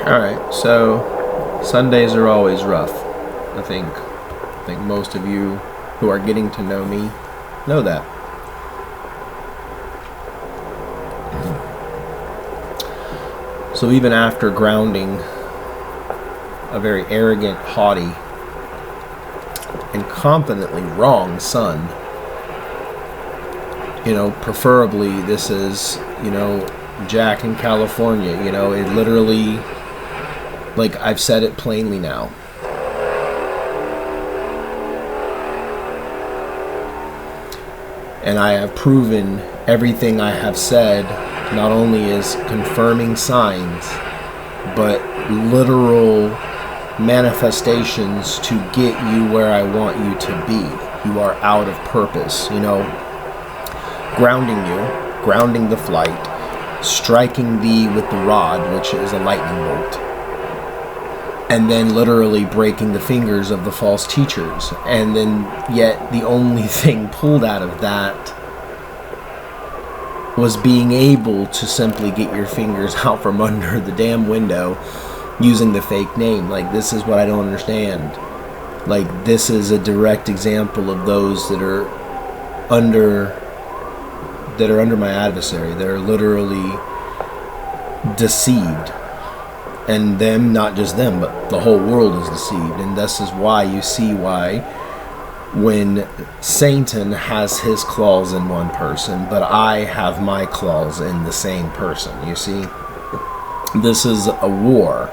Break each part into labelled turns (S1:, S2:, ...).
S1: Alright, so Sundays are always rough. I think most of you who are getting to know me know that. So even after grounding a very arrogant, haughty, and confidently wrong son, preferably this is, Jack in California, it literally, like I've said it plainly now. And I have proven everything I have said not only is confirming signs, but literal manifestations to get you where I want you to be. You are out of purpose, grounding the flight, striking thee with the rod, which is a lightning bolt, and then literally breaking the fingers of the false teachers. And then yet the only thing pulled out of that was being able to simply get your fingers out from under the damn window using the fake name. Like, this is what I don't understand. Like, this is a direct example of those that are under my adversary. They're literally deceived. And them, not just them, but the whole world is deceived. And this is why you see why when Satan has his claws in one person, but I have my claws in the same person. You see, this is a war.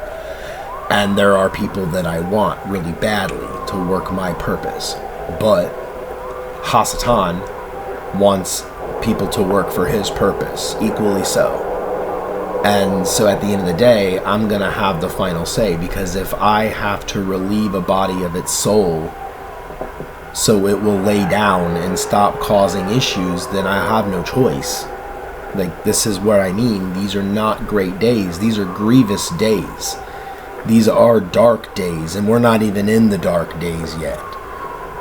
S1: And there are people that I want really badly to work my purpose. But Hasatan wants people to work for his purpose, equally so. And so at the end of the day, I'm going to have the final say, because if I have to relieve a body of its soul so it will lay down and stop causing issues, then I have no choice. Like, this is what I mean. These are not great days. These are grievous days. These are dark days, and we're not even in the dark days yet.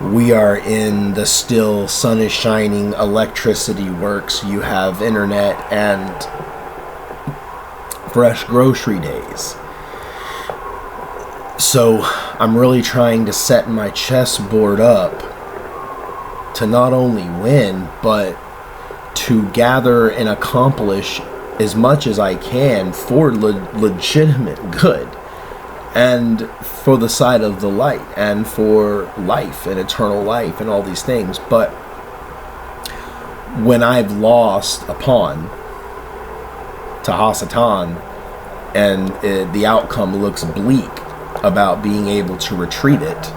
S1: We are in the still sun is shining, electricity works, you have internet, and fresh grocery days. So I'm really trying to set my chessboard up to not only win, but to gather and accomplish as much as I can for legitimate good, and for the side of the light, and for life and eternal life and all these things. But when I've lost a pawn to Hasatan, and the outcome looks bleak about being able to retrieve it,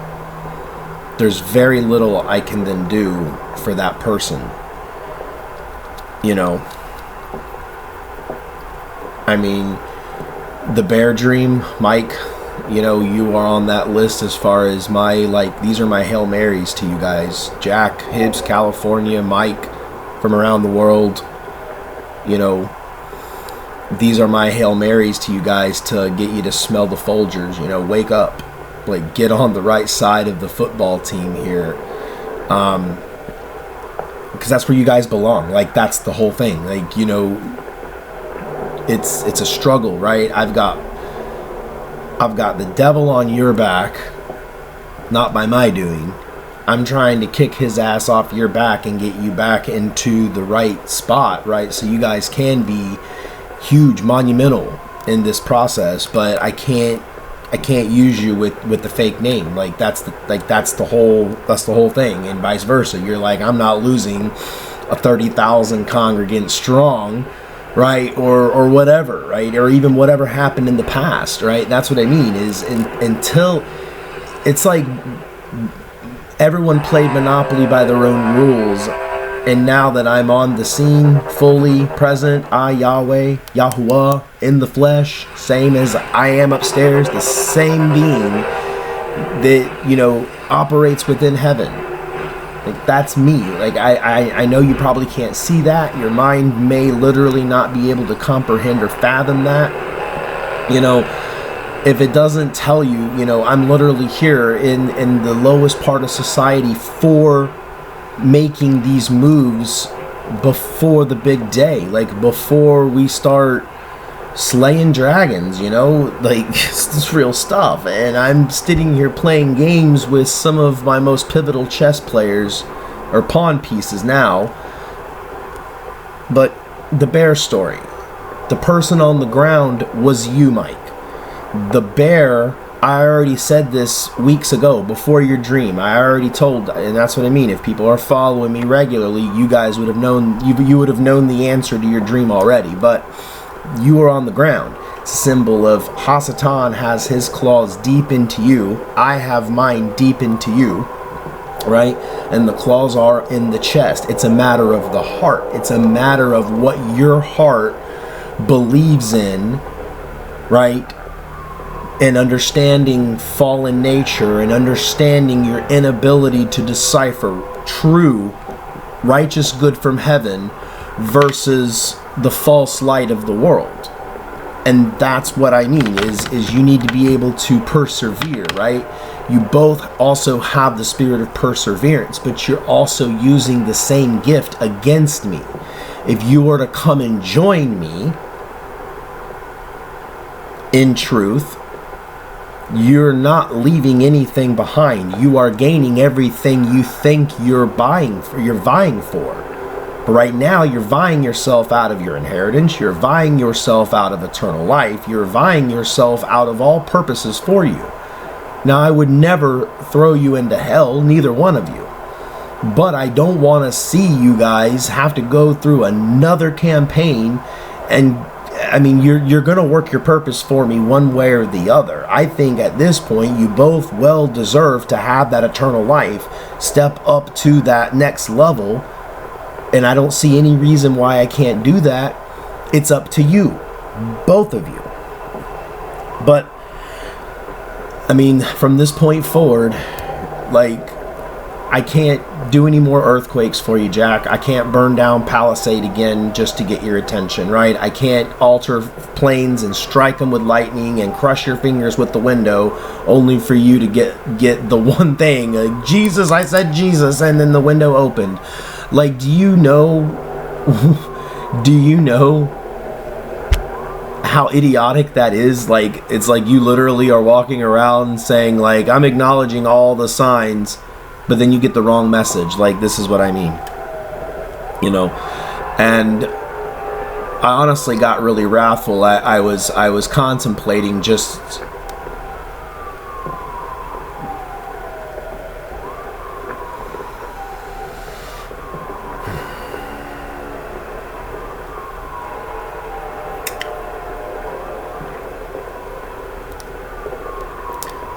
S1: there's very little I can then do for that person. I mean, the bear dream, Mike, you are on that list as far as these are my Hail Marys to you guys. Jack, Hibbs, California, Mike from around the world, these are my Hail Marys to you guys to get you to smell the Folgers, wake up, like, get on the right side of the football team here, because that's where you guys belong. Like, that's the whole thing. Like, it's a struggle, right? I've got the devil on your back, not by my doing. I'm trying to kick his ass off your back and get you back into the right spot, right? So you guys can be huge, monumental in this process, but I can't use you with the fake name. Like, that's the whole thing, and vice versa. You're like, I'm not losing a 30,000 congregant strong, right, or whatever, right, or even whatever happened in the past, right? That's what I mean, is until it's like everyone played Monopoly by their own rules. And now that I'm on the scene, fully present, I Yahweh, Yahuwah, in the flesh, same as I am upstairs, the same being that, operates within heaven. Like, that's me. Like, I know you probably can't see that. Your mind may literally not be able to comprehend or fathom that. If it doesn't tell you, I'm literally here in the lowest part of society for making these moves before the big day, like before we start slaying dragons, you know, like it's real stuff. And I'm sitting here playing games with some of my most pivotal chess players, or pawn pieces now. But the bear story, the person on the ground was you, Mike. The bear, I already said this weeks ago, before your dream. I already told, and that's what I mean. If people are following me regularly, you guys would have known, you would have known the answer to your dream already. But you are on the ground. It's a symbol of Hasatan has his claws deep into you. I have mine deep into you. Right? And the claws are in the chest. It's a matter of the heart. It's a matter of what your heart believes in, right? And understanding fallen nature, and understanding your inability to decipher true, righteous good from heaven versus the false light of the world. And that's what I mean, is you need to be able to persevere, right? You both also have the spirit of perseverance, but you're also using the same gift against me. If you were to come and join me in truth, you're not leaving anything behind. You are gaining everything you think you're vying for. But right now, you're vying yourself out of your inheritance. You're vying yourself out of eternal life. You're vying yourself out of all purposes for you. Now, I would never throw you into hell, neither one of you. But I don't want to see you guys have to go through another campaign. And, I mean, you're going to work your purpose for me one way or the other. I think at this point, you both well deserve to have that eternal life, step up to that next level. And I don't see any reason why I can't do that. It's up to you, both of you. But I mean, from this point forward, like, I can't do any more earthquakes for you, Jack. I can't burn down Palisade again just to get your attention, right? I can't alter planes and strike them with lightning and crush your fingers with the window only for you to get the one thing. Like, Jesus, I said Jesus, and then the window opened. Like, do you know how idiotic that is? Like, it's like you literally are walking around saying, like, I'm acknowledging all the signs, but then you get the wrong message. Like, this is what I mean, you know. And I honestly got really wrathful. I was contemplating just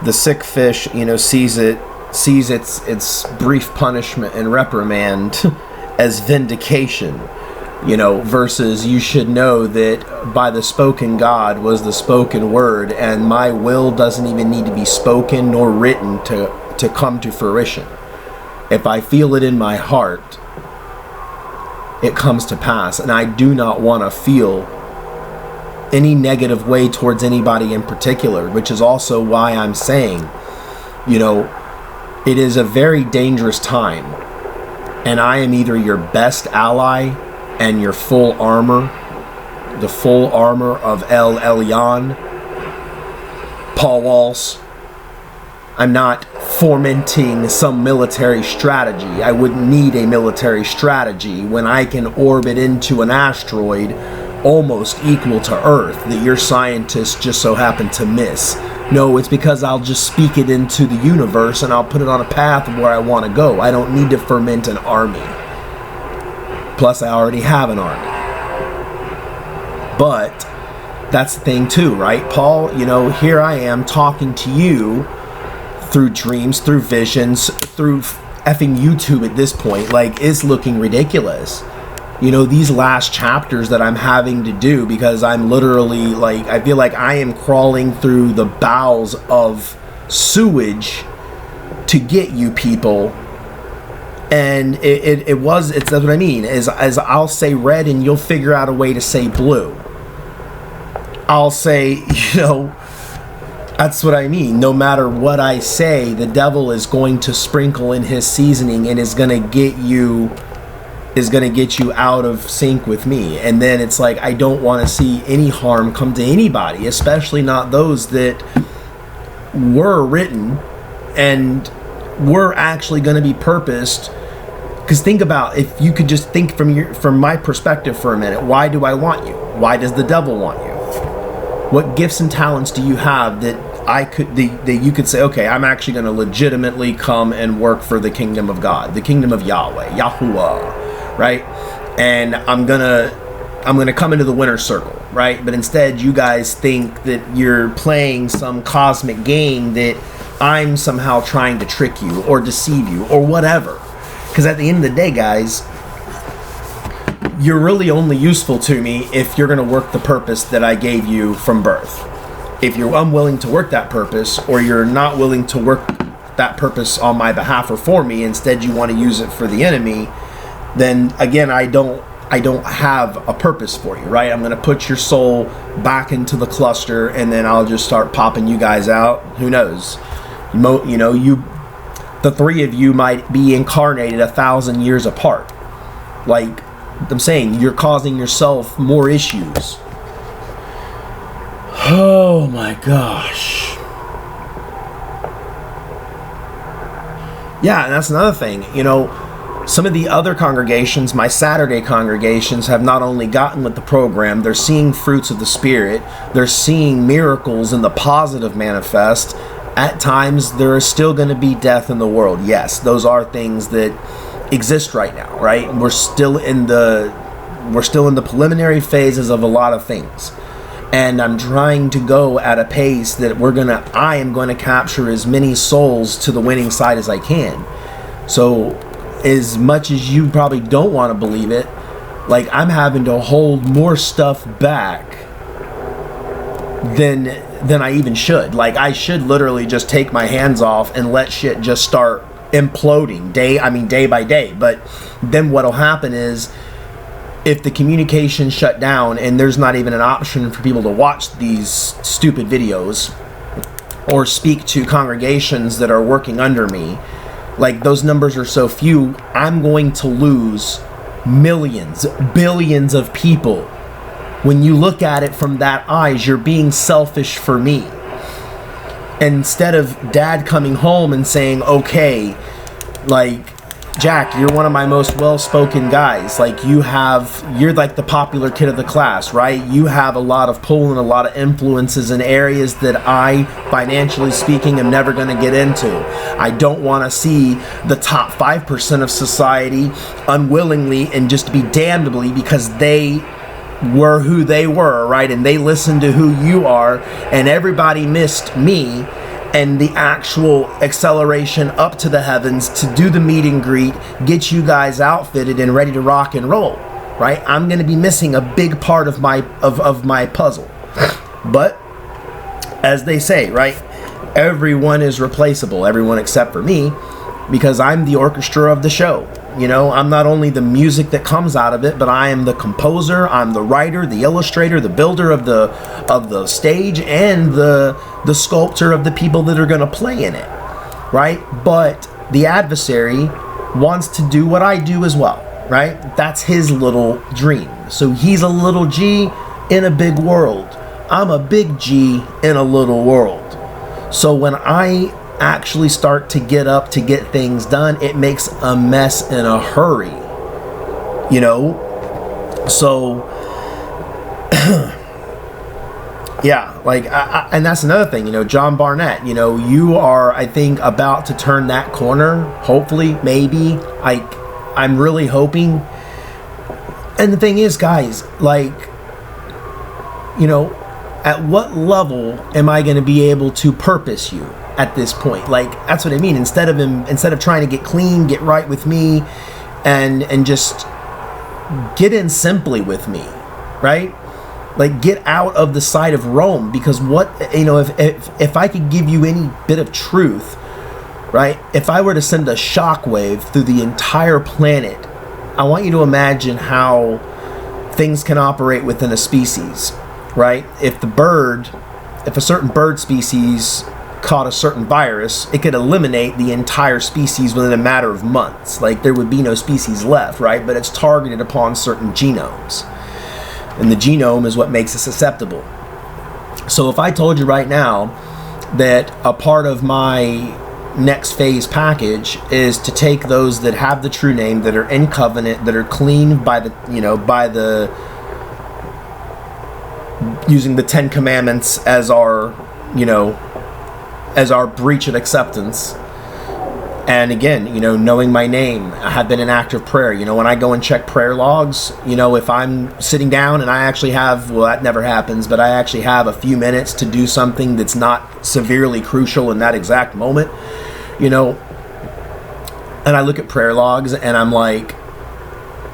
S1: the sick fish, you know, sees its brief punishment and reprimand as vindication, you know, versus you should know that by the spoken God was the spoken word, and my will doesn't even need to be spoken nor written to come to fruition. If I feel it in my heart, it comes to pass. And I do not want to feel any negative way towards anybody in particular, which is also why I'm saying, you know, it is a very dangerous time, and I am either your best ally and your full armor, the full armor of El Elyon, Paul Walsh. I'm not fomenting some military strategy. I wouldn't need a military strategy when I can orbit into an asteroid almost equal to Earth that your scientists just so happen to miss. No, it's because I'll just speak it into the universe and I'll put it on a path of where I want to go. I don't need to ferment an army. Plus, I already have an army. But that's the thing too, right? Paul, you know, here I am talking to you through dreams, through visions, through effing YouTube at this point. Like, it's looking ridiculous. You know, these last chapters that I'm having to do, because I'm literally, like, I feel like I am crawling through the bowels of sewage to get you people. And it's that's what I mean, is as I'll say red and you'll figure out a way to say blue. I'll say, you know, that's what I mean. No matter what I say, the devil is going to sprinkle in his seasoning and is going to get you is going to get you out of sync with me. And then it's like, I don't want to see any harm come to anybody, especially not those that were written and were actually going to be purposed. Because think about, if you could just think from my perspective for a minute, why do I want you? Why does the devil want you? What gifts and talents do you have that that you could say, okay, I'm actually going to legitimately come and work for the kingdom of God, the kingdom of Yahweh, Yahuwah, right? And I'm gonna come into the winner's circle, right? But instead, you guys think that you're playing some cosmic game that I'm somehow trying to trick you or deceive you or whatever. Because at the end of the day, guys, you're really only useful to me if you're going to work the purpose that I gave you from birth. If you're unwilling to work that purpose, or you're not willing to work that purpose on my behalf or for me, instead you want to use it for the enemy, then again, I don't have a purpose for you, right? I'm going to put your soul back into the cluster, and then I'll just start popping you guys out. Who knows? The three of you might be incarnated 1,000 years apart. Like I'm saying, you're causing yourself more issues. Oh my gosh. Yeah, and that's another thing. Some of the other congregations, my Saturday congregations, have not only gotten with the program, they're seeing fruits of the Spirit, they're seeing miracles in the positive manifest. At times, there is still going to be death in the world. Yes, those are things that exist right now, right? We're still in the preliminary phases of a lot of things. And I'm trying to go at a pace that I am going to capture as many souls to the winning side as I can. So as much as you probably don't want to believe it, like I'm having to hold more stuff back than I even should. Like I should literally just take my hands off and let shit just start imploding day by day. But then what'll happen is, if the communication shut down and there's not even an option for people to watch these stupid videos or speak to congregations that are working under me, like those numbers are so few, I'm going to lose millions, billions of people. When you look at it from that eyes, you're being selfish for me. Instead of dad coming home and saying, okay, like, Jack, you're one of my most well-spoken guys. Like, you're like the popular kid of the class, right? You have a lot of pull and a lot of influences in areas that I, financially speaking, am never going to get into. I don't want to see the top 5% of society unwillingly and just be damnably because they were who they were, right? And they listened to who you are, and everybody missed me and the actual acceleration up to the heavens to do the meet and greet, get you guys outfitted and ready to rock and roll, right? I'm going to be missing a big part of my puzzle. But as they say, right, everyone is replaceable, everyone except for me, because I'm the orchestra of the show. I'm not only the music that comes out of it, but I am the composer, I'm the writer, the illustrator, the builder of the stage, and the sculptor of the people that are going to play in it, right? But the adversary wants to do what I do as well, right? That's his little dream. So he's a little G in a big world. I'm a big G in a little world. So when I actually start to get up to get things done, it makes a mess in a hurry, so yeah, like and that's another thing, John Barnett, you are, I think, about to turn that corner, hopefully, maybe, I'm really hoping. And the thing is, guys, like, at what level am I going to be able to purpose you at this point? Like, that's what I mean. Instead of trying to get clean, get right with me, and just get in simply with me, right? Like, get out of the side of Rome, because if I could give you any bit of truth, right? If I were to send a shockwave through the entire planet, I want you to imagine how things can operate within a species, right? If a certain bird species caught a certain virus, it could eliminate the entire species within a matter of months. Like, there would be no species left, right? But it's targeted upon certain genomes. And the genome is what makes it susceptible. So if I told you right now that a part of my next phase package is to take those that have the true name, that are in covenant, that are clean by the, using the 10 Commandments as our, as our breach of acceptance. And again, knowing my name, I have been an act of prayer. When I go and check prayer logs, if I'm sitting down and I actually have, well, that never happens, but I actually have a few minutes to do something that's not severely crucial in that exact moment, and I look at prayer logs and I'm like,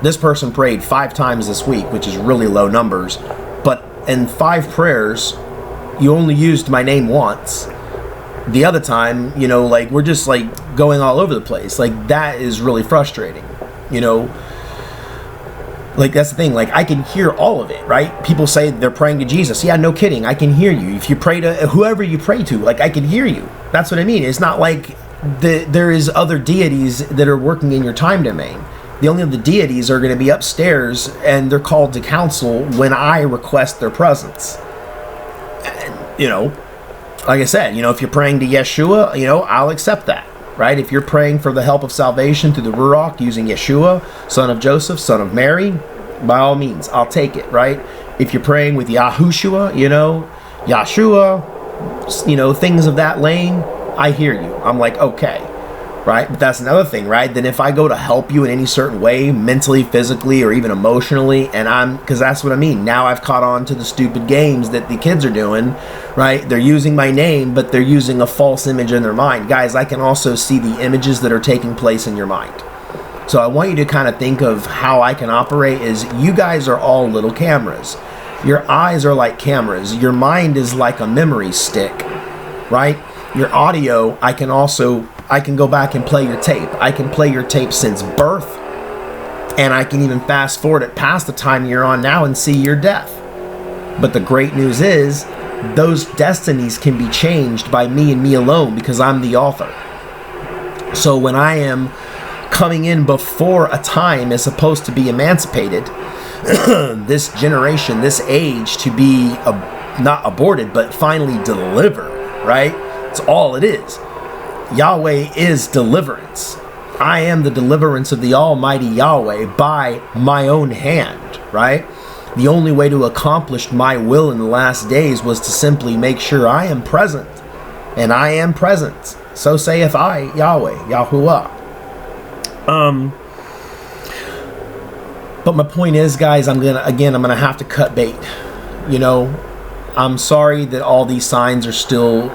S1: this person prayed 5 times this week, which is really low numbers, but in 5 prayers, you only used my name once. The other time, we're just going all over the place. That is really frustrating, that's the thing. I can hear all of it, right? People say they're praying to Jesus. Yeah, no kidding. I can hear you. If you pray to whoever you pray to, I can hear you. That's what I mean. It's not like there is other deities that are working in your time domain. The only other deities are going to be upstairs, and they're called to counsel when I request their presence. And, like I said, if you're praying to Yeshua, I'll accept that, right? If you're praying for the help of salvation through the Ruach using Yeshua, son of Joseph, son of Mary, by all means, I'll take it, right? If you're praying with Yahushua, Yahshua, things of that lane, I hear you. I'm like, okay, right? But that's another thing, right? Then if I go to help you in any certain way, mentally, physically, or even emotionally, because that's what I mean. Now I've caught on to the stupid games that the kids are doing, right? They're using my name, but they're using a false image in their mind. Guys, I can also see the images that are taking place in your mind. So I want you to kind of think of how I can operate is you guys are all little cameras. Your eyes are like cameras. Your mind is like a memory stick, right? Your audio, I can go back and play your tape. I can play your tape since birth, and I can even fast forward it past the time you're on now and see your death. But the great news is, those destinies can be changed by me and me alone because I'm the author. So when I am coming in before a time is supposed to be emancipated, this generation, this age to be not aborted, but finally delivered, right? It's all it is. Yahweh is deliverance. I am the deliverance of the Almighty Yahweh by my own hand, right? The only way to accomplish my will in the last days was to simply make sure I am present. And I am present. So saith I, Yahweh, Yahuwah. But my point is, guys, I'm gonna have to cut bait. I'm sorry that all these signs are still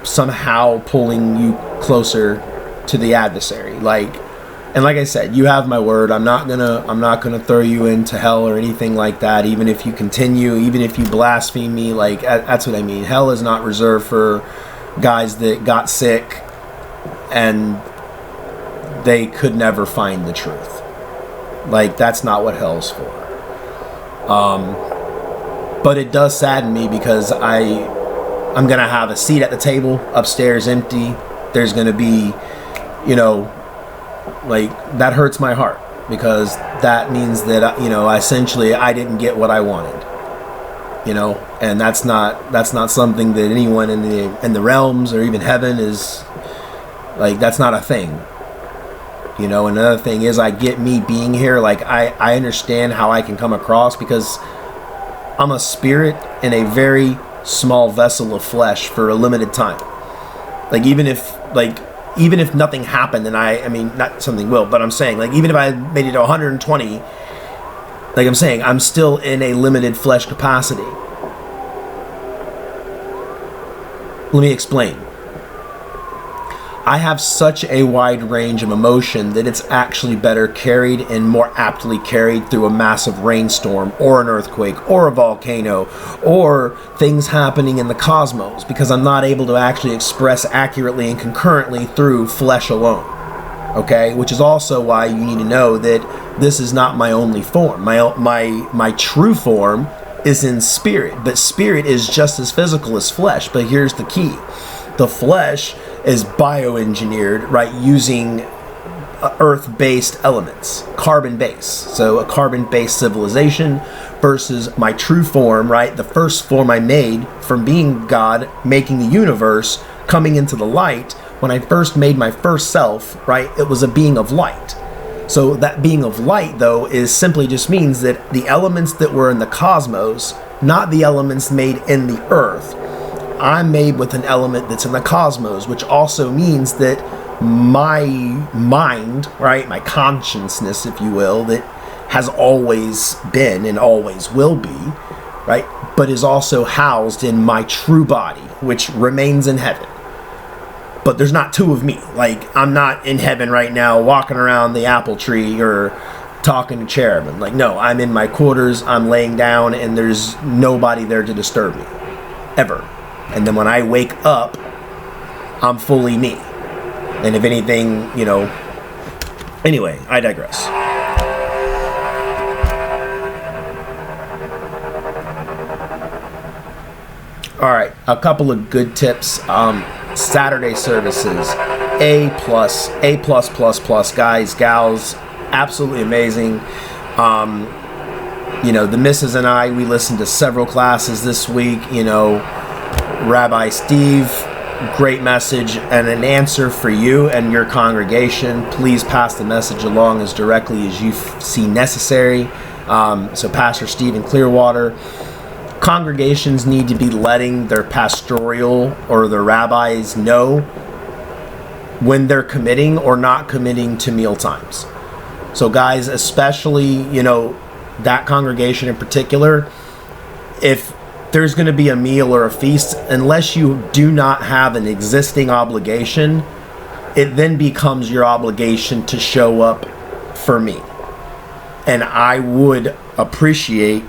S1: somehow pulling you closer to the adversary. And like I said, you have my word. I'm not gonna throw you into hell or anything like that. Even if you continue, even if you blaspheme me, that's what I mean. Hell is not reserved for guys that got sick and they could never find the truth. That's not what hell's for. But it does sadden me because I'm going to have a seat at the table upstairs empty. There's going to be, that hurts my heart because that means that, essentially I didn't get what I wanted, and that's not something that anyone in the realms or even heaven is that's not a thing. Another thing is I get me being here. I understand how I can come across because I'm a spirit in a very small vessel of flesh for a limited time. Even if nothing happened and I mean not something will, but I'm saying even if I made it to 120, I'm saying I'm still in a limited flesh capacity. Let me explain. I have such a wide range of emotion that it's actually better carried and more aptly carried through a massive rainstorm or an earthquake or a volcano or things happening in the cosmos because I'm not able to actually express accurately and concurrently through flesh alone. Okay? Which is also why you need to know that this is not my only form. My true form is in spirit, but spirit is just as physical as flesh. But here's the key. The flesh is bioengineered, right, using earth-based elements, carbon-based. So a carbon-based civilization versus my true form, right? The first form I made from being God, making the universe, coming into the light. When I first made my first self, right, it was a being of light. So that being of light, though, is simply just means that the elements that were in the cosmos, not the elements made in the earth, I'm made with an element that's in the cosmos, which also means that my mind, right, my consciousness, if you will, that has always been and always will be, right, but is also housed in my true body, which remains in heaven. But there's not two of me. Like, I'm not in heaven right now walking around the apple tree or talking to cherubim. Like, no, I'm in my quarters, I'm laying down, and there's nobody there to disturb me, ever. And then when I wake up, I'm fully me. And if anything, you know, anyway, I digress. All right, a couple of good tips. Saturday services, A+, guys, gals, absolutely amazing. You know, the missus and I, we listened to several classes this week. You know, Rabbi Steve, great message and an answer for you and your congregation. Please pass the message along as directly as you see necessary. So Pastor Steve in Clearwater. Congregations need to be letting their pastoral or their rabbis know when they're committing or not committing to meal times. So guys, especially, you know, that congregation in particular, if there's going to be a meal or a feast, unless you do not have an existing obligation, it then becomes your obligation to show up for me. And I would appreciate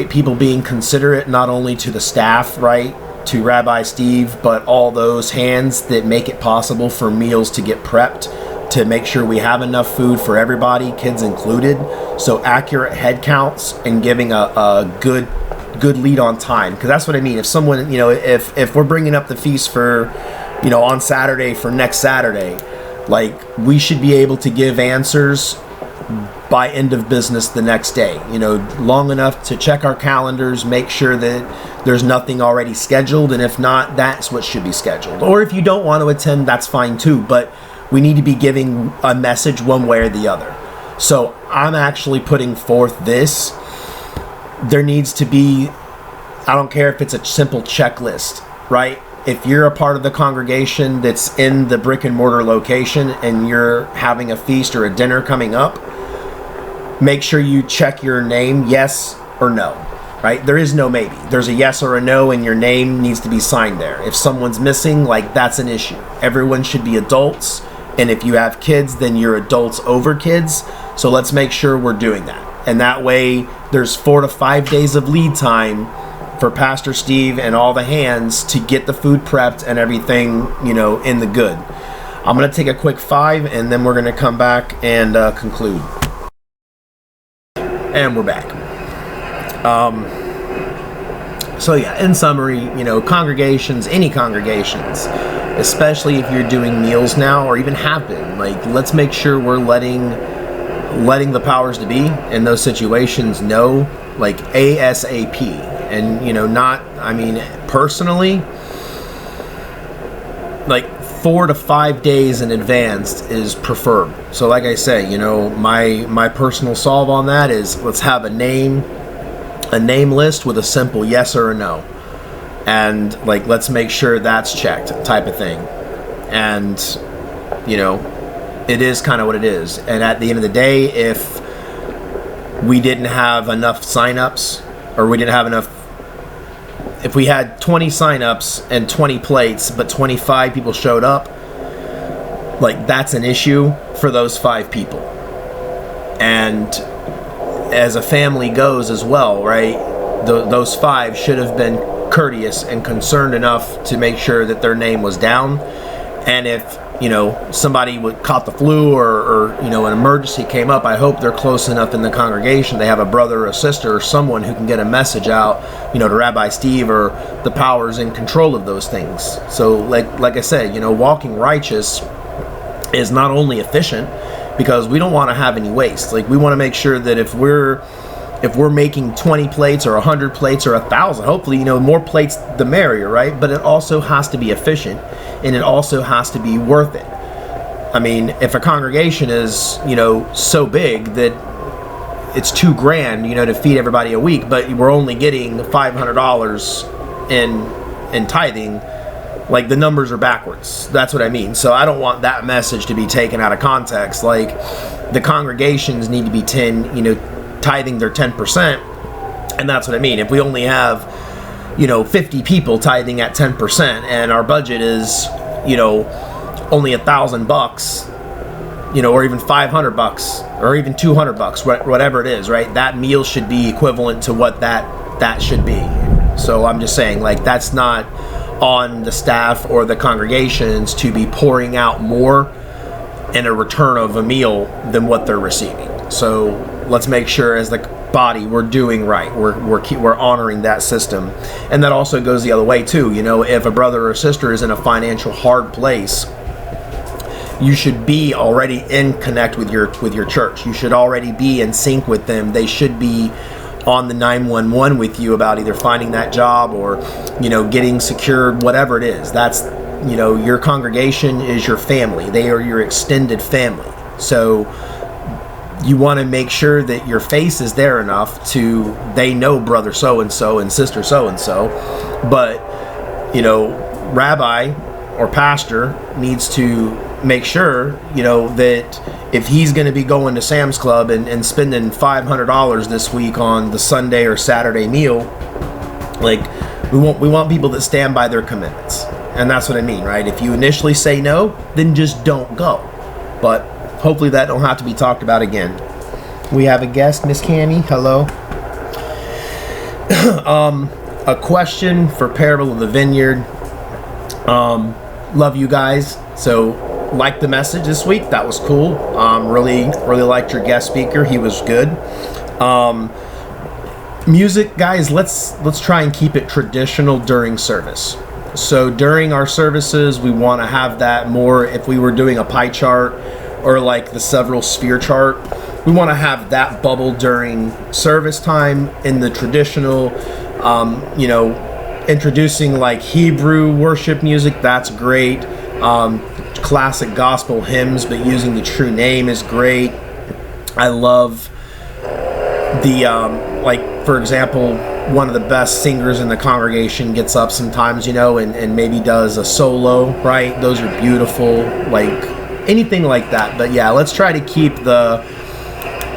S1: people being considerate, not only to the staff, right, to Rabbi Steve, but all those hands that make it possible for meals to get prepped, to make sure we have enough food for everybody, kids included. So accurate head counts and giving a good lead on time, because that's what I mean. If someone, you know, if we're bringing up the feast for, you know, on Saturday for next Saturday, like, we should be able to give answers by end of business the next day, you know, long enough to check our calendars, make sure that there's nothing already scheduled, and if not, that's what should be scheduled. Or if you don't want to attend, that's fine too, but we need to be giving a message one way or the other. So I'm actually putting forth this. There needs to be, I don't care if it's a simple checklist, right? If you're a part of the congregation that's in the brick and mortar location and you're having a feast or a dinner coming up, make sure you check your name, yes or no, right? There is no maybe. There's a yes or a no, and your name needs to be signed there. If someone's missing, like, that's an issue. Everyone should be adults, and if you have kids, then you're adults over kids. So let's make sure we're doing that. And that way, there's 4 to 5 days of lead time for Pastor Steve and all the hands to get the food prepped and everything, you know, in the good. I'm going to take a quick 5, and then we're going to come back and conclude. And we're back. So yeah, in summary, you know, congregations, any congregations, especially if you're doing meals now or even have been, like, let's make sure we're letting the powers to be in those situations know, like, ASAP. And, you know, not, I mean, personally, like, 4 to 5 days in advance is preferred. So like I say, you know, my personal solve on that is, let's have a name list with a simple yes or a no, and, like, let's make sure that's checked, type of thing. And, you know, it is kind of what it is. And at the end of the day, if we didn't have enough signups, or we didn't have enough, if we had 20 signups and 20 plates, but 25 people showed up, like, that's an issue for those 5 people. And as a family goes as well, right, those 5 should have been courteous and concerned enough to make sure that their name was down. And if somebody caught the flu or an emergency came up, I hope they're close enough in the congregation they have a brother or a sister or someone who can get a message out, to Rabbi Steve or the powers in control of those things. So like I said, walking righteous is not only efficient, because we don't want to have any waste. Like, we want to make sure that if we're making 20 plates or 100 plates or 1,000, hopefully, more plates the merrier, right? But it also has to be efficient, and it also has to be worth it. I mean, if a congregation is, so big that it's $2,000, to feed everybody a week, but we're only getting $500 in tithing, like, the numbers are backwards. That's what I mean. So I don't want that message to be taken out of context. Like, the congregations need to be tithing their 10%, and that's what I mean. If we only have 50 people tithing at 10%, and our budget is only $1,000, or even $500, or even $200, whatever it is, right? That meal should be equivalent to what that should be. So I'm just saying, like, that's not on the staff or the congregations to be pouring out more in a return of a meal than what they're receiving. So let's make sure, as the body, we're doing right. We're honoring that system, and that also goes the other way too. If a brother or sister is in a financial hard place, you should be already in connect with your church. You should already be in sync with them. They should be on the 911 with you about either finding that job or getting secured, whatever it is. That's your congregation is your family. They are your extended family. So you want to make sure that your face is there enough they know brother so-and-so and sister so-and-so, but rabbi or pastor needs to make sure that if he's going to be going to Sam's Club and spending $500 this week on the Sunday or Saturday meal, like, we want people that stand by their commitments. And that's what I mean, right? If you initially say no, then just don't go. But hopefully that don't have to be talked about again. We have a guest, Miss Cami. Hello. A question for Parable of the Vineyard. Love you guys. So, liked the message this week. That was cool. Really liked your guest speaker. He was good. Music, guys, let's try and keep it traditional during service. So during our services, we want to have that more. If we were doing a pie chart or like the several sphere chart, we want to have that bubble during service time in the traditional, introducing like Hebrew worship music. That's great. Classic gospel hymns, but using the true name is great. I love the, for example, one of the best singers in the congregation gets up sometimes, and maybe does a solo, right? Those are beautiful, like anything like that. But yeah, let's try to keep the,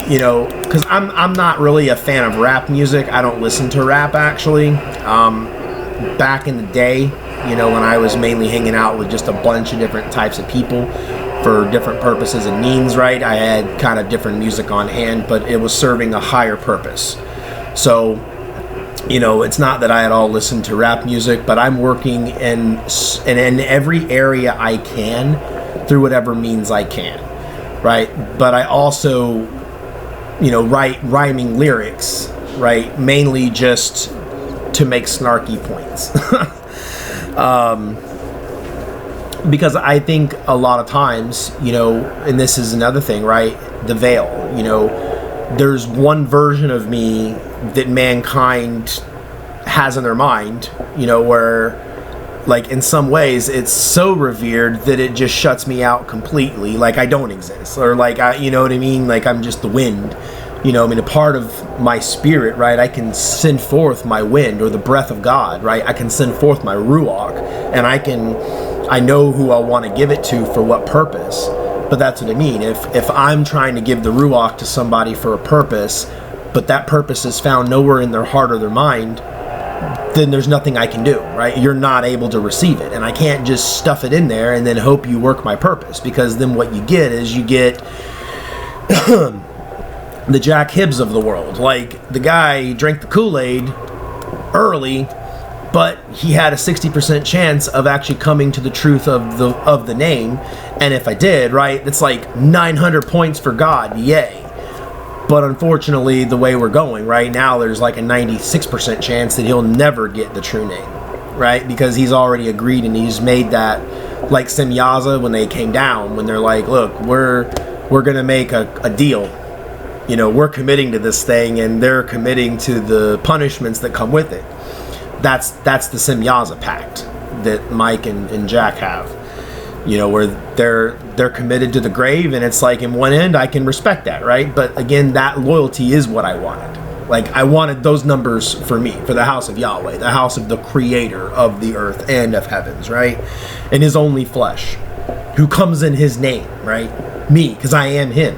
S1: because I'm not really a fan of rap music. I don't listen to rap, actually. Back in the day, when I was mainly hanging out with just a bunch of different types of people for different purposes and means, right? I had kind of different music on hand, but it was serving a higher purpose. So, it's not that I at all listened to rap music, but I'm working in every area I can through whatever means I can, right? But I also, write rhyming lyrics, right? Mainly just to make snarky points. Because I think a lot of times, and this is another thing, right? The veil, there's one version of me that mankind has in their mind, where, like, in some ways it's so revered that it just shuts me out completely. Like, I don't exist, or like, you know what I mean? Like, I'm just the wind, a part of my spirit, right? I can send forth my wind, or the breath of God, right? I can send forth my ruach, and I know who I want to give it to for what purpose. But that's what I mean. If I'm trying to give the ruach to somebody for a purpose, but that purpose is found nowhere in their heart or their mind, then there's nothing I can do, right? You're not able to receive it. And I can't just stuff it in there and then hope you work my purpose, because then what you get is you get the Jack Hibbs of the world. Like, the guy drank the Kool-Aid early, but he had a 60% chance of actually coming to the truth of the name, And if I did, right, it's like 900 points for God, yay. But unfortunately, the way we're going right now, there's like a 96% chance that he'll never get the true name, right? Because he's already agreed and he's made that, like Semyaza when they came down, when they're like, look, we're gonna make a deal. You know, we're committing to this thing, and they're committing to the punishments that come with it. That's the Semyaza pact that Mike and Jack have. You know, where they're committed to the grave, and it's like in one end I can respect that, right? But again, that loyalty is what I wanted. Like, I wanted those numbers for me, for the house of Yahweh, the house of the creator of the earth and of heavens, right? And his only flesh, who comes in his name, right? Me, because I am him.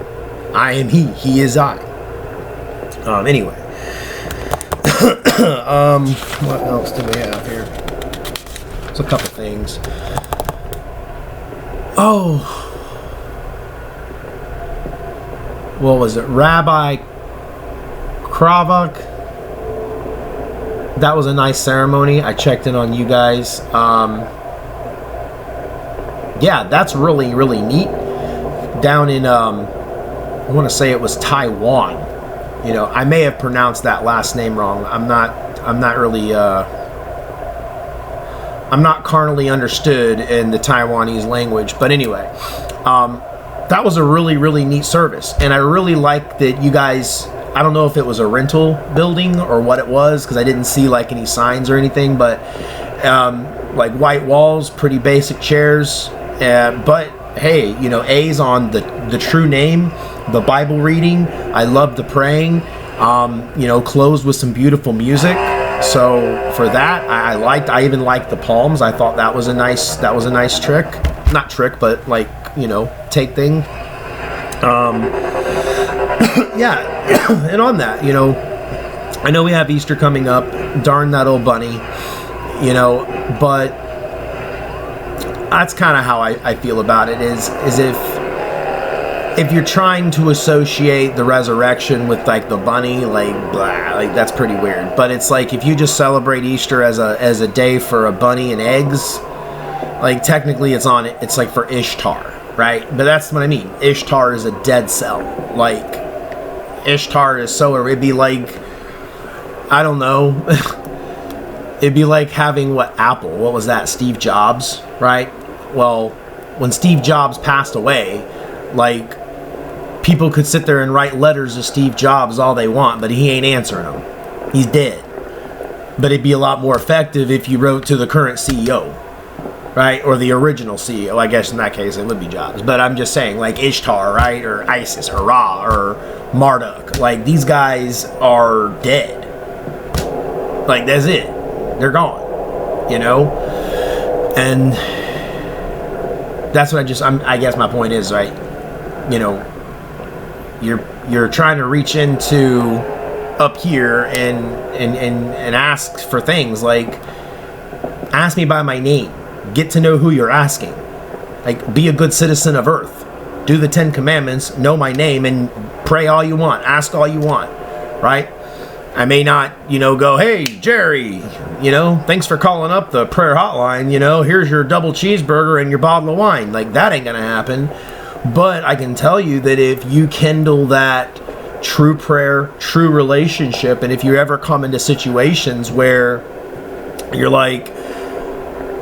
S1: I am he is I. Anyway. What else do we have here? There's a couple things. Oh, what was it? Rabbi Kravak. That was a nice ceremony. I checked in on you guys. Yeah, that's really, really neat. Down in, I want to say it was Taiwan. You know, I may have pronounced that last name wrong. I'm not really, I'm not carnally understood in the Taiwanese language, but anyway, that was a really, really neat service, and I really like that you guys, I don't know if it was a rental building or what it was, because I didn't see like any signs or anything, but like white walls, pretty basic chairs, but hey, you know, A's on the true name, the Bible reading, I love the praying, you know, closed with some beautiful music. So for that, I even liked the palms. I thought that was a nice trick. Not trick, but like, you know, take thing. Yeah, and on that, you know, I know we have Easter coming up. Darn that old bunny, you know, but that's kind of how I feel about it. Is if you're trying to associate the resurrection with like the bunny, like blah, like that's pretty weird. But it's like if you just celebrate Easter as a day for a bunny and eggs, like technically it's like for Ishtar, right? But that's what I mean. Ishtar is a dead cell. Like Ishtar is it'd be like, I don't know. It'd be like having what was that? Steve Jobs, right? Well, when Steve Jobs passed away, like, people could sit there and write letters to Steve Jobs all they want, but he ain't answering them. He's dead. But it'd be a lot more effective if you wrote to the current CEO, right? Or the original CEO. I guess in that case it would be Jobs. But I'm just saying, like Ishtar, right? Or Isis, or Ra, or Marduk. Like, these guys are dead. Like, that's it. They're gone. You know? And that's what I guess my point is, right? You know, you're trying to reach into up here and ask for things like, ask me by my name, get to know who you're asking, like, be a good citizen of earth, do the 10 commandments, know my name, and pray all you want, ask all you want, right? I may not, you know, go, hey, Jerry, you know, thanks for calling up the prayer hotline, you know, here's your double cheeseburger and your bottle of wine. Like, that ain't gonna happen. But I can tell you that if you kindle that true prayer, true relationship, and if you ever come into situations where you're like,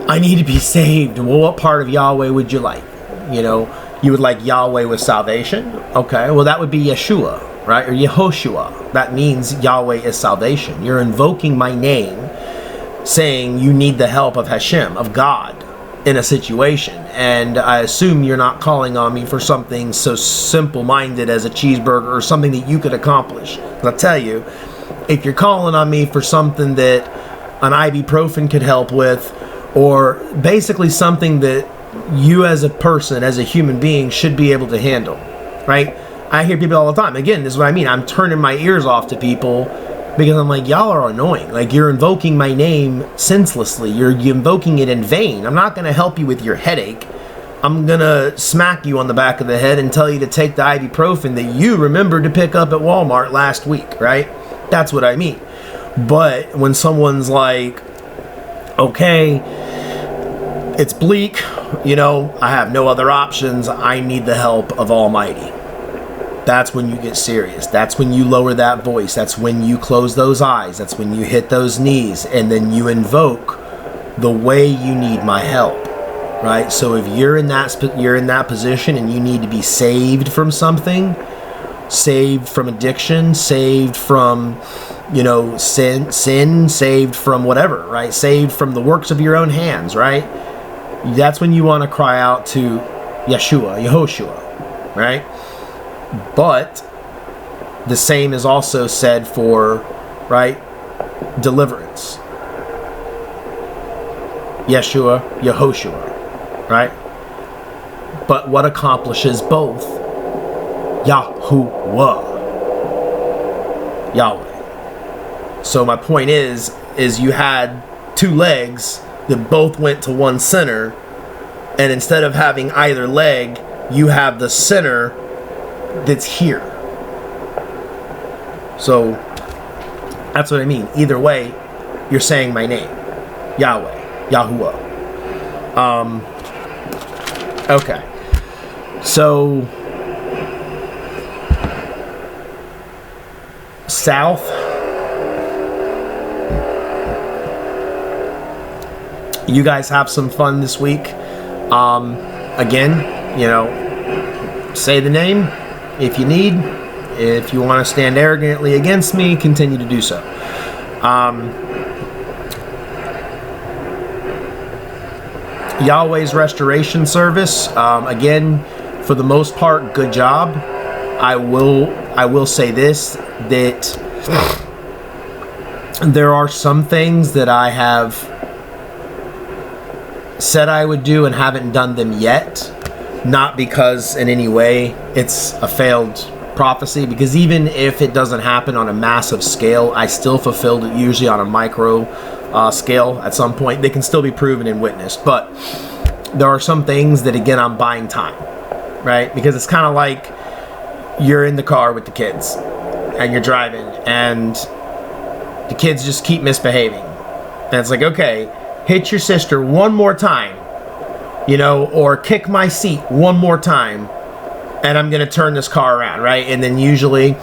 S1: I need to be saved, well, what part of Yahweh would you like? You know, you would like Yahweh with salvation? Okay, well, that would be Yeshua, right? Or Yehoshua. That means Yahweh is salvation. You're invoking my name, saying you need the help of Hashem, of God, in a situation. And I assume you're not calling on me for something so simple-minded as a cheeseburger or something that you could accomplish. I'll tell you, if you're calling on me for something that an ibuprofen could help with, or basically something that you as a person, as a human being, should be able to handle, right? I hear people all the time. Again, this is what I mean. I'm turning my ears off to people because I'm like, y'all are annoying. Like, you're invoking my name senselessly. You're invoking it in vain. I'm not going to help you with your headache. I'm going to smack you on the back of the head and tell you to take the ibuprofen that you remembered to pick up at Walmart last week, right? That's what I mean. But when someone's like, okay, it's bleak, you know, I have no other options, I need the help of Almighty. That's when you get serious. That's when you lower that voice. That's when you close those eyes. That's when you hit those knees, and then you invoke the way you need my help, right? So if you're in that position and you need to be saved from something, saved from addiction, saved from, you know, sin, saved from whatever, right? Saved from the works of your own hands, right? That's when you want to cry out to Yeshua, Yehoshua, right? But the same is also said for, right, deliverance. Yeshua, Yehoshua, right? But what accomplishes both? YAHUWAH, Yahweh. So my point is you had two legs that both went to one center, and instead of having either leg, you have the center that's here. So that's what I mean. Either way, you're saying my name, Yahweh, Yahuwah. Okay. So south, you guys have some fun this week. Again, you know, say the name if you need. If you want to stand arrogantly against me, continue to do so. Yahweh's restoration service, again, for the most part, good job. I will say this, that there are some things that I have said I would do and haven't done them yet. Not because in any way it's a failed prophecy, because even if it doesn't happen on a massive scale, I still fulfilled it usually on a micro scale at some point. They can still be proven and witnessed, but there are some things that, again, I'm buying time, right? Because it's kind of like you're in the car with the kids and you're driving and the kids just keep misbehaving, and it's like, okay, hit your sister one more time, you know, or kick my seat one more time, and I'm going to turn this car around, right? And then usually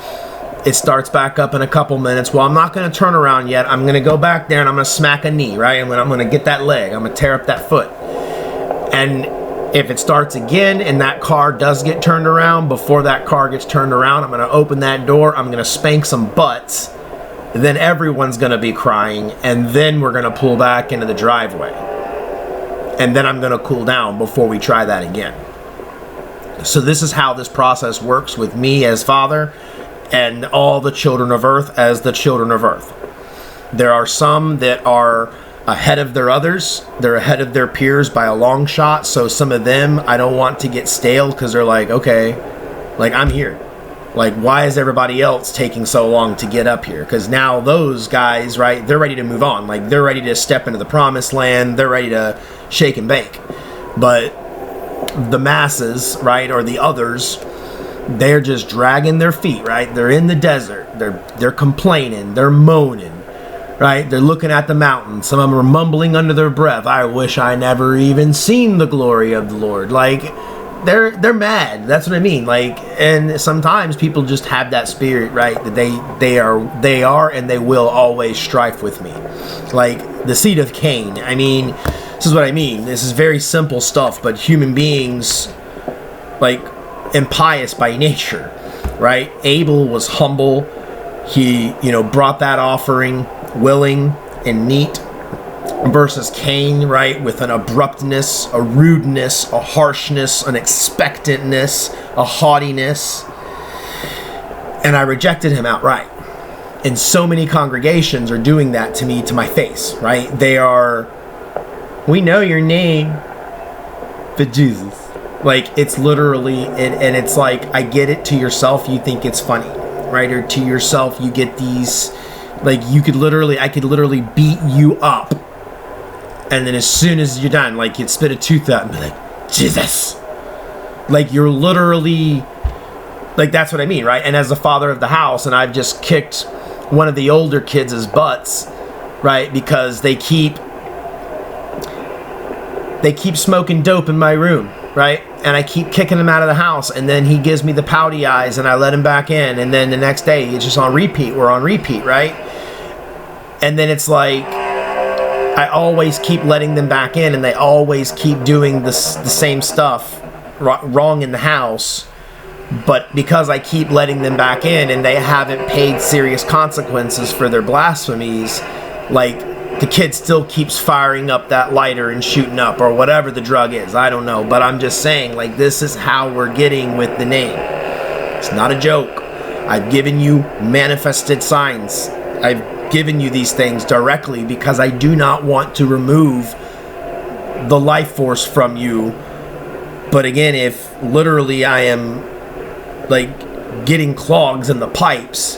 S1: it starts back up in a couple minutes. Well, I'm not going to turn around yet. I'm going to go back there and I'm going to smack a knee, right? And I'm going to get that leg. I'm going to tear up that foot. And if it starts again and that car does get turned around, before that car gets turned around, I'm going to open that door. I'm going to spank some butts. Then everyone's going to be crying. And then we're going to pull back into the driveway. And then I'm going to cool down before we try that again. So this is how this process works with me as Father and all the children of earth as the children of earth. There are some that are ahead of their others. They're ahead of their peers by a long shot. So some of them I don't want to get stale, because they're like, okay, like, I'm here. Like, why is everybody else taking so long to get up here? Because now those guys, right, they're ready to move on. Like, they're ready to step into the promised land. They're ready to shake and bake. But the masses, right, or the others, they're just dragging their feet, right? They're in the desert. They're complaining. They're moaning, right? They're looking at the mountains. Some of them are mumbling under their breath, I wish I never even seen the glory of the Lord. Like, they're mad. That's what I mean. Like, and sometimes people just have that spirit, right? That they are and they will always strife with me. Like the seed of Cain. I mean, this is what I mean. This is very simple stuff, but human beings, like, impious by nature, right? Abel was humble. He, you know, brought that offering willing and neat, versus Cain, right, with an abruptness, a rudeness, a harshness, an expectantness, a haughtiness. And I rejected him outright. And so many congregations are doing that to me, to my face, right? They are, we know your name, but Jesus. Like, it's literally, and it's like, I get it, to yourself you think it's funny, right? Or to yourself you get these, like, I could literally beat you up, and then as soon as you're done, like, you'd spit a tooth out and be like, Jesus. Like, you're literally, like, that's what I mean, right? And as the father of the house, and I've just kicked one of the older kids' butts, right? Because they keep they keep smoking dope in my room, right? And I keep kicking him out of the house, and then he gives me the pouty eyes, and I let him back in, and then the next day it's just on repeat. We're on repeat, right? And then it's like I always keep letting them back in, and they always keep doing the same stuff wrong in the house. But because I keep letting them back in and they haven't paid serious consequences for their blasphemies, like, the kid still keeps firing up that lighter and shooting up, or whatever the drug is. I don't know. But I'm just saying, like, this is how we're getting with the name. It's not a joke. I've given you manifested signs. I've given you these things directly because I do not want to remove the life force from you. But again, if literally I am, like, getting clogs in the pipes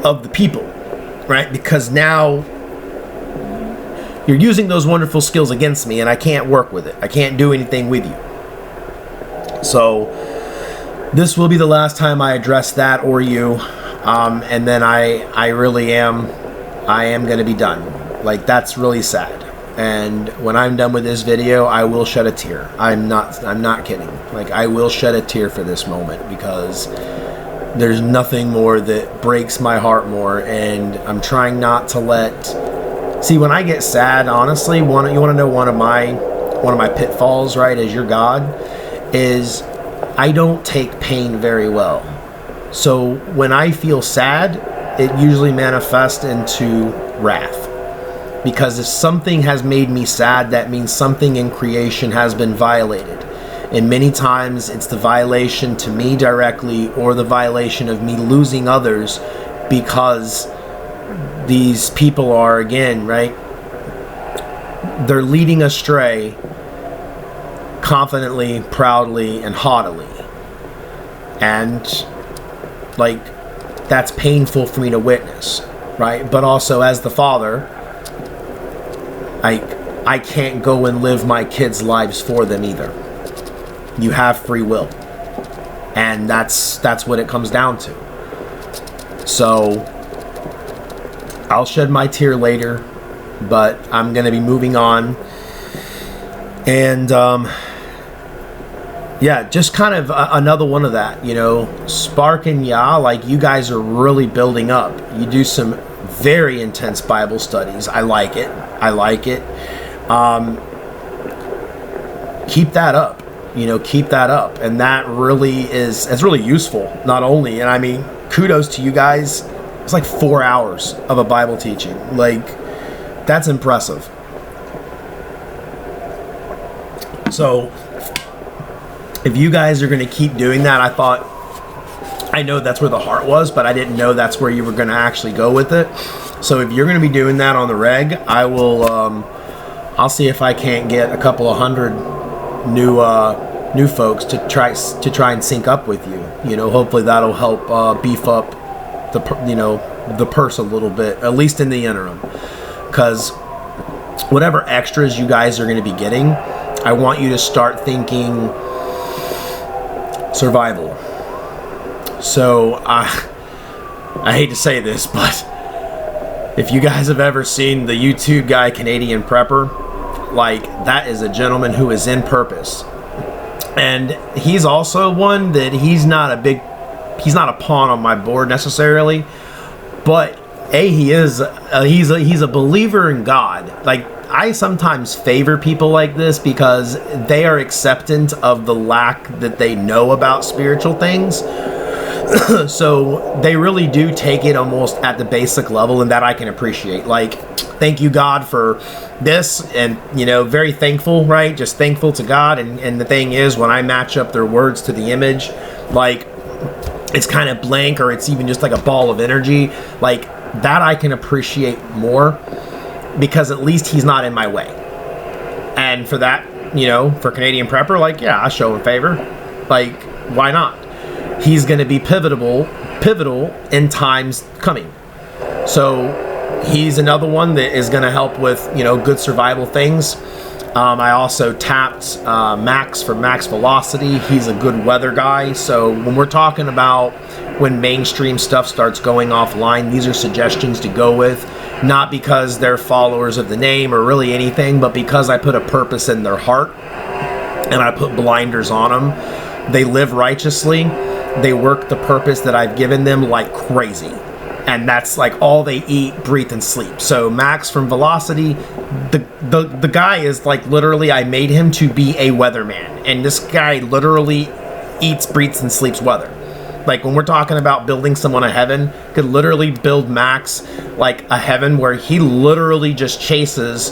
S1: of the people, right? Because now you're using those wonderful skills against me, and I can't work with it. I can't do anything with you. So this will be the last time I address that or you, and then I really am going to be done. Like, that's really sad. And when I'm done with this video, I will shed a tear. I'm not kidding. Like, I will shed a tear for this moment, because there's nothing more that breaks my heart more, and I'm trying not to let... See, when I get sad, honestly, you want to know one of my pitfalls, right, as your God, is I don't take pain very well. So when I feel sad, it usually manifests into wrath. Because if something has made me sad, that means something in creation has been violated. And many times it's the violation to me directly, or the violation of me losing others, because these people are, again, right, they're leading astray confidently, proudly, and haughtily. And, like, that's painful for me to witness, right? But also, as the father, I can't go and live my kids' lives for them either. You have free will. And that's what it comes down to. So I'll shed my tear later, but I'm going to be moving on. And yeah, just kind of another one of that, you know, Spark and Yah, like, you guys are really building up. You do some very intense Bible studies. I like it. Keep that up. You know, keep that up. And that really it's really useful, not only, and I mean, kudos to you guys. It's like 4 hours of a Bible teaching. Like, that's impressive. So if you guys are going to keep doing that, I know that's where the heart was, but I didn't know that's where you were going to actually go with it. So if you're going to be doing that on the reg, I will, I'll see if I can't get a couple of hundred new folks to try and sync up with you. You know, hopefully that'll help beef up the purse a little bit, at least in the interim. Because whatever extras you guys are going to be getting, I want you to start thinking survival. So I hate to say this, but if you guys have ever seen the YouTube guy Canadian Prepper, like, that is a gentleman who is in purpose. And he's also one that he's not a pawn on my board necessarily, but he's a believer in God. Like, I sometimes favor people like this because they are acceptant of the lack that they know about spiritual things. So they really do take it almost at the basic level, and that I can appreciate. Like, thank you, God, for this, and, you know, very thankful, right? Just thankful to God. And the thing is, when I match up their words to the image, like, it's kind of blank, or it's even just like a ball of energy, like, that I can appreciate more, because at least he's not in my way. And for that, you know, for Canadian Prepper, like, yeah, I show him favor. Like, why not? He's going to be pivotal in times coming. So he's another one that is going to help with, you know, good survival things. I also tapped Max for Max Velocity. He's a good weather guy. So when we're talking about when mainstream stuff starts going offline, these are suggestions to go with. not because they're followers of the name or really anything, but because I put a purpose in their heart and I put blinders on them. They live righteously. They work the purpose that I've given them like crazy. And that's like all they eat, breathe, and sleep. So Max from Velocity, the guy is like literally, I made him to be a weatherman. And this guy literally eats, breathes, and sleeps weather. Like when we're talking about building someone a heaven, could literally build Max like a heaven where he literally just chases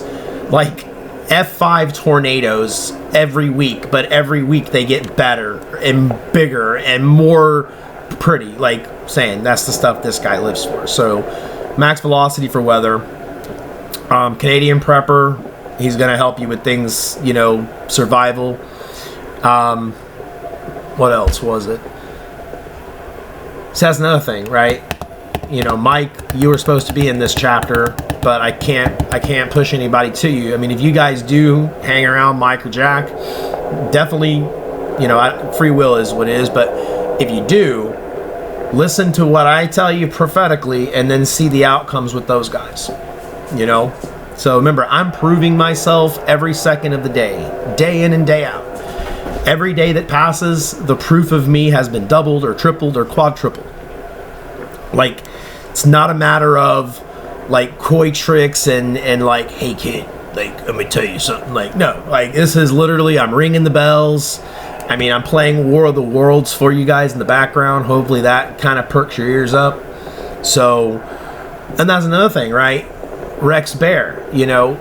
S1: like F5 tornadoes every week, but every week they get better and bigger and more pretty. Like saying that's the stuff this guy lives for. So Max Velocity for weather. Canadian Prepper, he's gonna help you with things, you know, survival. What else was it? So that's another thing, right? You know, Mike, you were supposed to be in this chapter, but I can't push anybody to you. I mean, if you guys do hang around Mike or Jack, definitely, you know, free will is what it is. But if you do, listen to what I tell you prophetically, and then see the outcomes with those guys. You know, so remember, I'm proving myself every second of the day in and day out. Every day that passes, the proof of me has been doubled or tripled or quadrupled. Like, it's not a matter of like coy tricks and like, hey kid, like, let me tell you something. Like, no, like this is literally, I'm ringing the bells. I mean, I'm playing War of the Worlds for you guys in the background. Hopefully that kind of perks your ears up. So, and that's another thing, right? Rex Bear, you know,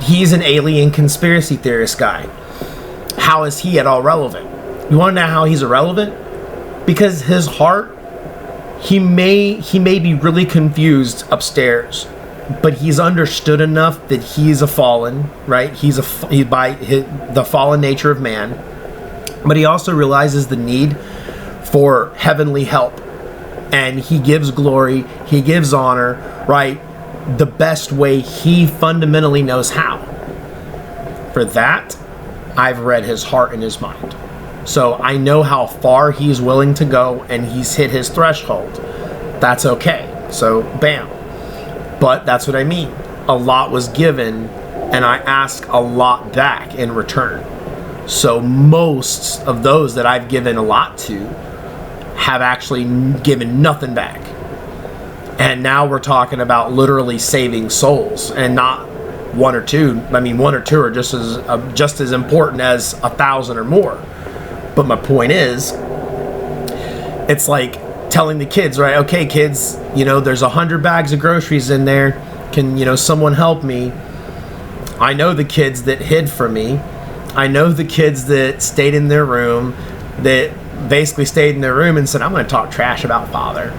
S1: he's an alien conspiracy theorist guy. How is he at all relevant? You want to know how he's irrelevant? Because his heart, he may be really confused upstairs, but he's understood enough that he's a fallen, right? He's the fallen nature of man, but he also realizes the need for heavenly help, and he gives glory, he gives honor, right? The best way he fundamentally knows how. For that, I've read his heart and his mind. So I know how far he's willing to go, and he's hit his threshold. That's okay. So bam. But that's what I mean. A lot was given, and I ask a lot back in return. So most of those that I've given a lot to have actually given nothing back. And now we're talking about literally saving souls, and not one or two. I mean, one or two are just as important as 1,000 or more. But my point is, it's like telling the kids, right? Okay, kids, you know, there's 100 bags of groceries in there. Can, you know, someone help me? I know the kids that hid from me. I know the kids that stayed in their room, that basically stayed in their room and said, I'm going to talk trash about Father.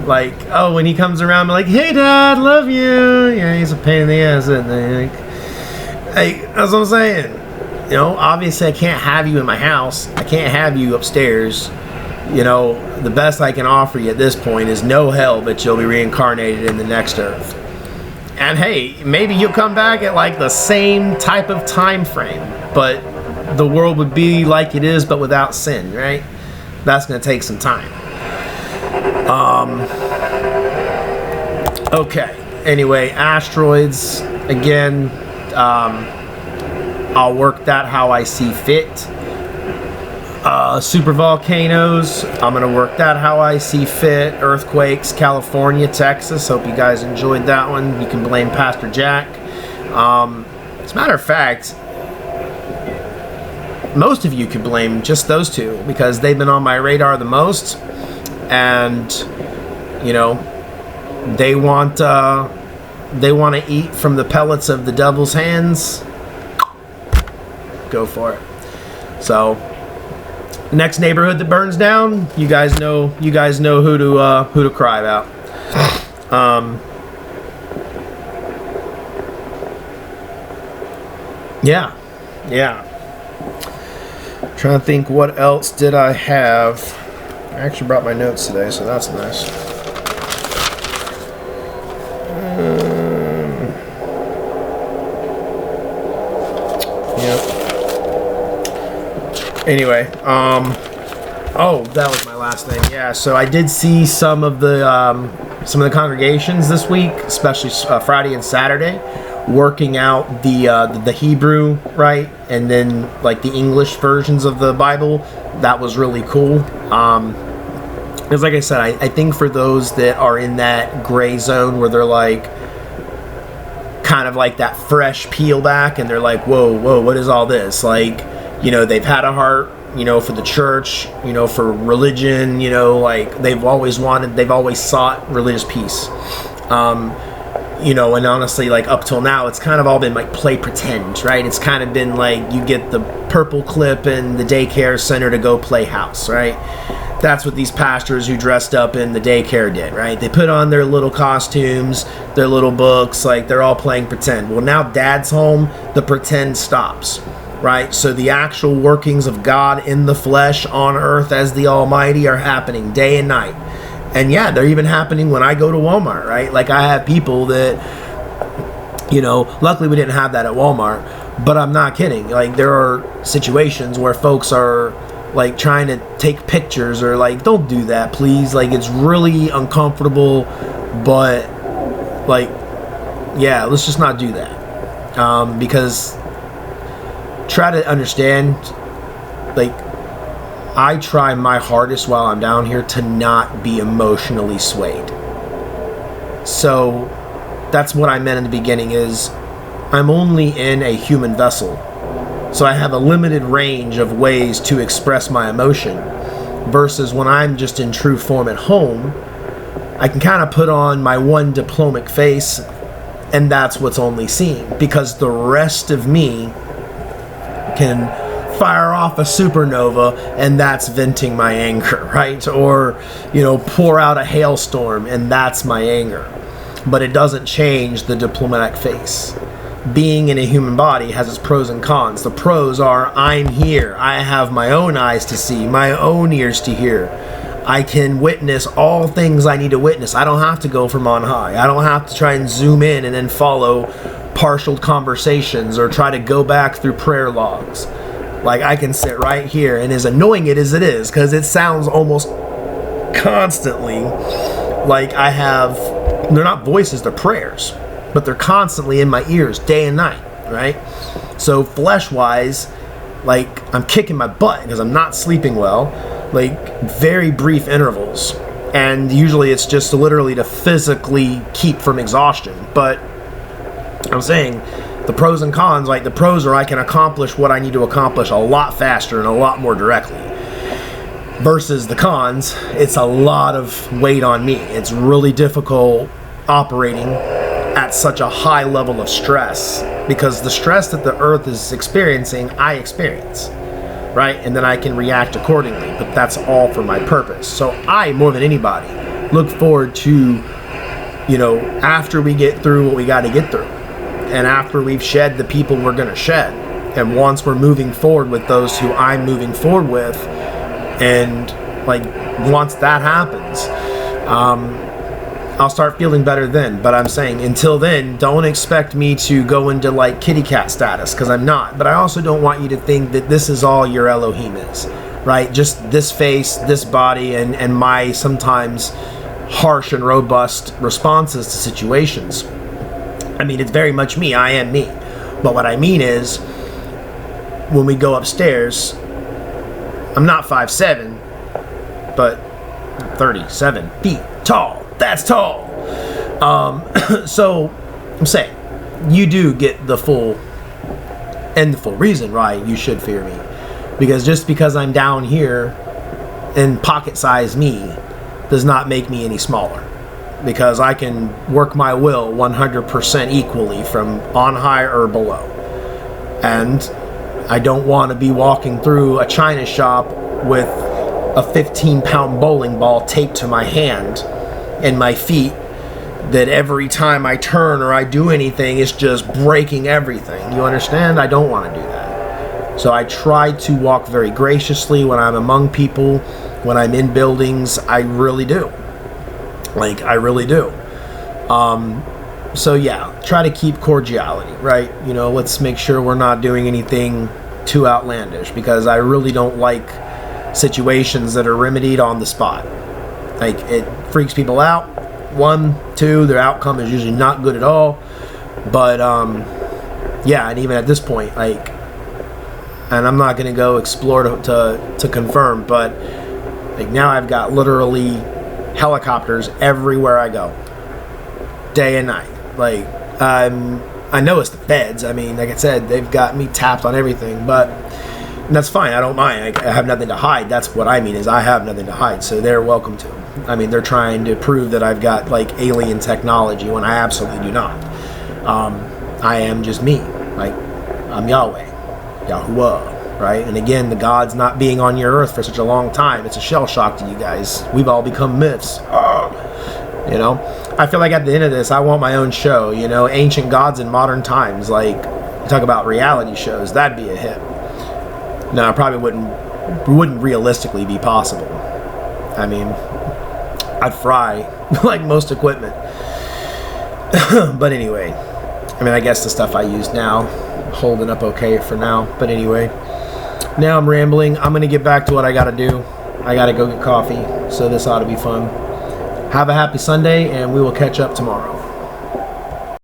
S1: Like, oh, when he comes around, I'm like, hey, Dad, love you. Yeah, he's a pain in the ass, isn't he? Like, that's what I'm saying. You know, obviously I can't have you in my house. I can't have you upstairs. You know, the best I can offer you at this point is no hell, but you'll be reincarnated in the next earth. And hey, maybe you'll come back at like the same type of time frame, but the world would be like it is, but without sin, right? That's going to take some time. Okay. Anyway, asteroids, again, I'll work that how I see fit. Super volcanoes, I'm going to work that how I see fit. Earthquakes, California, Texas. Hope you guys enjoyed that one. You can blame Pastor Jack. As a matter of fact, most of you could blame just those two because they've been on my radar the most. And, you know, they want to eat from the pellets of the devil's hands. Go for it. So, next neighborhood that burns down, you guys know who to cry about. Yeah. Trying to think, what else did I have? I actually brought my notes today, so that's nice. Anyway, oh, that was my last thing. Yeah, so I did see some of the some of the congregations this week, especially Friday and Saturday, working out the Hebrew, right, and then like the English versions of the Bible. That was really cool. Because like I said, I think for those that are in that gray zone where they're like kind of like that fresh peel back and they're like, whoa, what is all this? Like, you know, they've had a heart, you know, for the church, you know, for religion, you know, like they've always sought religious peace. You know, and honestly, like up till now, it's kind of all been like play pretend, right? It's kind of been like you get the purple clip in the daycare center to go play house, right? That's what these pastors who dressed up in the daycare did, right? They put on their little costumes, their little books, like they're all playing pretend. Well, now dad's home, the pretend stops, right? So the actual workings of God in the flesh on earth as the Almighty are happening day and night. And yeah, they're even happening when I go to Walmart, right? Like I have people that, you know, luckily we didn't have that at Walmart, but I'm not kidding. Like there are situations where folks are like trying to take pictures or like, don't do that, please. Like it's really uncomfortable, but like, yeah, let's just not do that. Because try to understand, like, I try my hardest while I'm down here to not be emotionally swayed. So that's what I meant in the beginning is I'm only in a human vessel. So I have a limited range of ways to express my emotion versus when I'm just in true form at home, I can kind of put on my one diplomatic face and that's what's only seen because the rest of me can fire off a supernova and that's venting my anger, right? Or, you know, pour out a hailstorm and that's my anger. But it doesn't change the diplomatic face. Being in a human body has its pros and cons. The pros are I'm here. I have my own eyes to see, my own ears to hear. I can witness all things I need to witness. I don't have to go from on high. I don't have to try and zoom in and then follow partial conversations or try to go back through prayer logs. Like I can sit right here, and as annoying it as it is, because it sounds almost constantly like I have, they're not voices, they're prayers, but they're constantly in my ears day and night, right? So flesh-wise, like I'm kicking my butt because I'm not sleeping well, like very brief intervals. And usually it's just literally to physically keep from exhaustion. But I'm saying the pros and cons, like the pros are I can accomplish what I need to accomplish a lot faster and a lot more directly. Versus the cons, it's a lot of weight on me. It's really difficult operating at such a high level of stress because the stress that the earth is experiencing, I experience, right? And then I can react accordingly, but that's all for my purpose. So I, more than anybody, look forward to, you know, after we get through what we got to get through. And after we've shed the people we're going to shed, and once we're moving forward with those who I'm moving forward with, and like once that happens, I'll start feeling better then. But I'm saying until then, don't expect me to go into like kitty cat status because I'm not. But I also don't want you to think that this is all your Elohim is, right? Just this face, this body, and my sometimes harsh and robust responses to situations. I mean, it's very much me. I am me. But what I mean is, when we go upstairs, I'm not 5'7", but 37 feet tall. That's tall. So I'm saying, you do get the full reason why you should fear me. Because just because I'm down here in pocket-sized me does not make me any smaller. Because I can work my will 100% equally from on high or below. And I don't want to be walking through a china shop with a 15-pound bowling ball taped to my hand and my feet that every time I turn or I do anything, it's just breaking everything. You understand? I don't want to do that. So I try to walk very graciously when I'm among people, when I'm in buildings. I really do. Like, I really do. So yeah, try to keep cordiality, right? You know, let's make sure we're not doing anything too outlandish, because I really don't like situations that are remedied on the spot. Like, it freaks people out, 1, 2, their outcome is usually not good at all. But yeah, and even at this point, like, and I'm not gonna go explore to confirm, but like now I've got literally helicopters everywhere I go, day and night. Like, I know it's the feds. I mean, like I said, they've got me tapped on everything, but that's fine. I don't mind. I have nothing to hide. That's what I mean, is I have nothing to hide, so they're welcome to. I mean, they're trying to prove that I've got like alien technology when I absolutely do not. I am just me. Like, I'm Yahweh, Yahuwah, right? And again, the gods not being on your earth for such a long time, it's a shell shock to you guys. We've all become myths. You know, I feel like at the end of this, I want my own show. You know, ancient gods in modern times. Like, you talk about reality shows, that'd be a hit. No, it probably wouldn't realistically be possible. I mean, I'd fry like most equipment. But anyway, I mean, I guess the stuff I use now holding up okay for now. But anyway, now I'm rambling. I'm gonna get back to what I gotta do. I gotta go get coffee, so this ought to be fun. Have a happy Sunday, and we will catch up tomorrow.